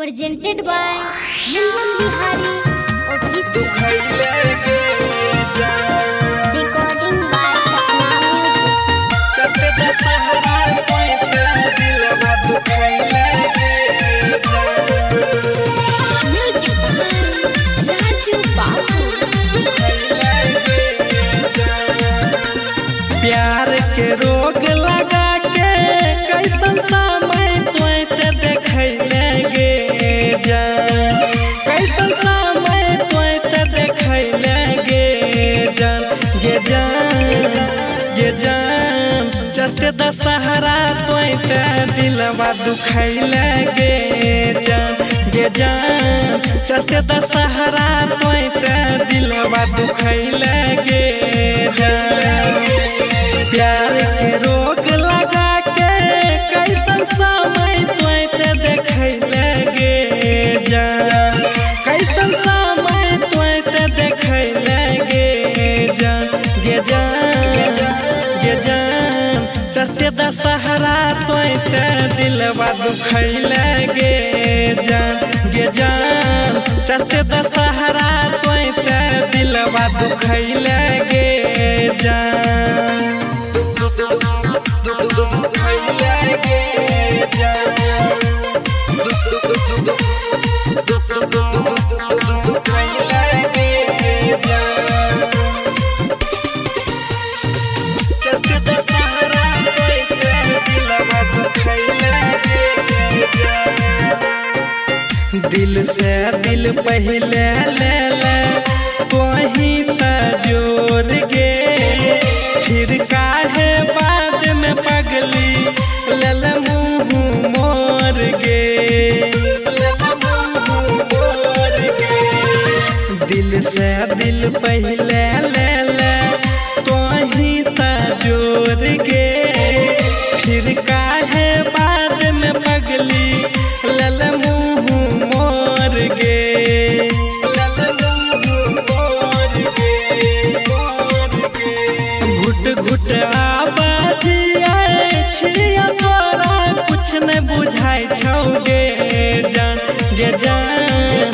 presented by Mundan Bihari Official. Recording by Sapna Music. Music by Raju Babu. प्यार के रोग लगा के कैसन समय तोते देखैले गे जान, कैसन समय तोते देखैले गे जान, गे जान गे जान। चढ़ते दशहरा तोते दिलवा दुखैले गे जान, गे जान। चढ़ते दशहरा तोते दिलवा दुखैले गे जान। प्यार के रोग लगा के कैसन समय तोते देखैले गे जान, कैसन समय तोते देखैले गे जान, गे जान गे जान। चढ़ते दशहरा तोते दिलवा दुखैले गे जान, गे जान। चढ़ते दशहरा तोते दिलवा दुखैले गे जान। दिल से दिल पहले ले ले कोही त जोर गे, फिर काहे बाद में पगली लल मुँह मोर गे, दिल से दिल पहले ले ले कोही त जोर गे, फिर काहे बाद में पगली लल मुँह मोर गे, घुट घुट आबाजी छिया तोरा कुछ न बुझाई छौ गे जान, गे जान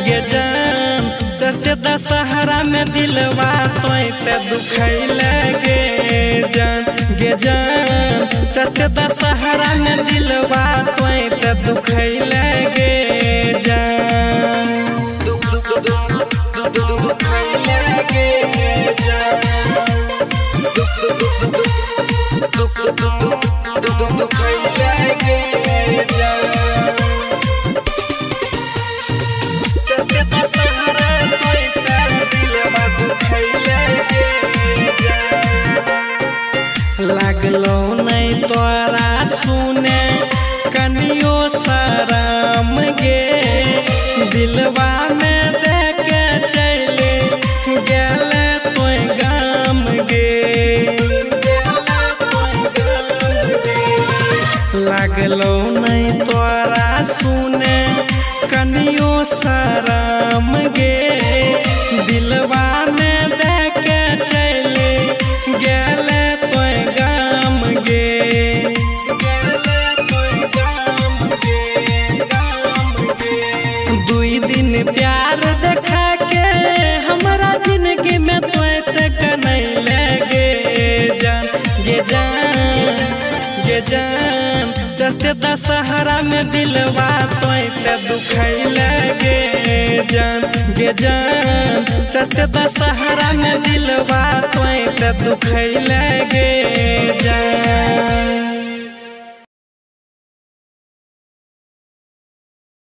गे जान। चढ़ते दशहरा में दिलवा तोते दुखैले गे जान, गे जान। चढ़ते दशहरा में दिलवा तोते दुखैले गे जान, दुखैले गे जान, दुखैले गे जान। चढ़ते दशहरा तोते दिलवा दुखैले गे जान। लागलो नहीं तोरा सुने कनियो शरम गे, दिलवा में देके चले गेले तोय गाम गे, लागलो नहीं तोरा सुने कनियो शरम गे, दिलवा में देके चले गेले तोय गाम गे, दुई दिन प्यार देखा के हमारा जिंदगी में तोते कनैले गे जान, गे जान गे जान। चढ़ते दशहरा में दिलवा तोते दुखैले गे जान, गे जान। चढ़ते दशहरा में दिलवा तोते दुखैले गे